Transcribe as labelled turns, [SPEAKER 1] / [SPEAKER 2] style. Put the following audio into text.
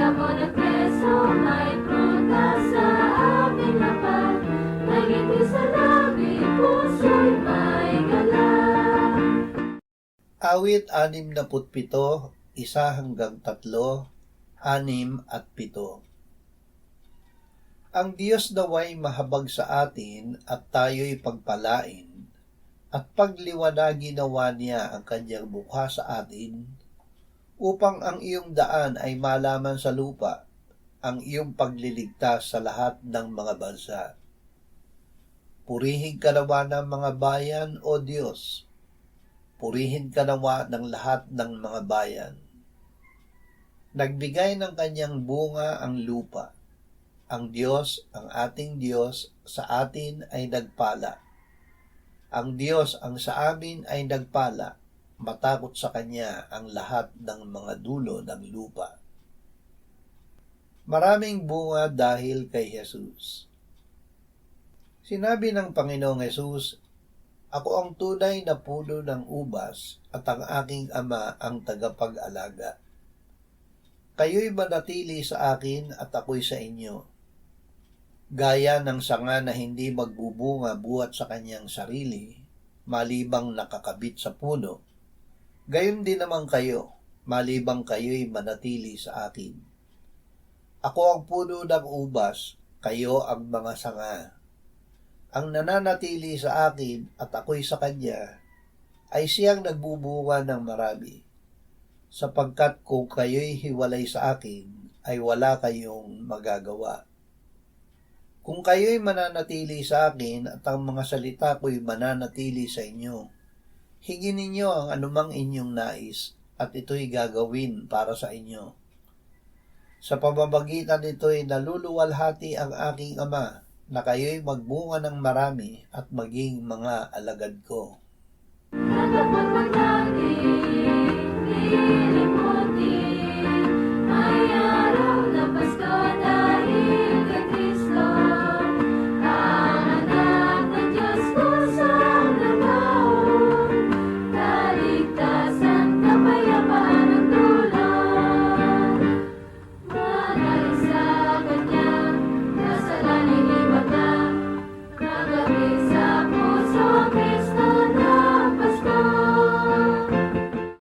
[SPEAKER 1] sabon at keso, may prutas sa aming lapat. May ngiti sa labi, puso'y may galak.
[SPEAKER 2] Awit 67, 1-3, 6 at 7. Ang Diyos naway mahabag sa atin at tayo'y pagpalain, at pagliwanagin nawa niya ang kanyang mukha sa atin, upang ang iyong daan ay malaman sa lupa, ang iyong pagliligtas sa lahat ng mga bansa. Purihin ka nawa ng mga bayan, O Diyos. Purihin ka nawa ng lahat ng mga bayan. Nagbigay ng kanyang bunga ang lupa. Ang Diyos, ang ating Diyos, sa atin ay nagpala. Ang Diyos ang sa amin ay nagpala. Matakot sa Kanya ang lahat ng mga dulo ng lupa. Maraming bunga dahil kay Jesus. Sinabi ng Panginoong Jesus, "Ako ang tunay na puno ng ubas at ang aking Ama ang tagapag-alaga. Kayo'y manatili sa akin at ako'y sa inyo. Gaya ng sanga na hindi magbubunga buhat sa kanyang sarili, malibang nakakabit sa puno, gayon din naman kayo, malibang kayo'y manatili sa akin. Ako ang puno ng ubas, kayo ang mga sanga. Ang nananatili sa akin at ako'y sa kanya, ay siyang nagbubunga ng marami, sapagkat kung kayo'y hiwalay sa akin, ay wala kayong magagawa. Kung kayo'y mananatili sa akin at ang mga salita ko'y mananatili sa inyo, hingin ninyo ang anumang inyong nais at ito'y gagawin para sa inyo. Sa pamamagitan nito'y naluluwalhati ang aking Ama na kayo'y magbunga ng marami at maging mga alagad ko."
[SPEAKER 1] Nagapagpagdaging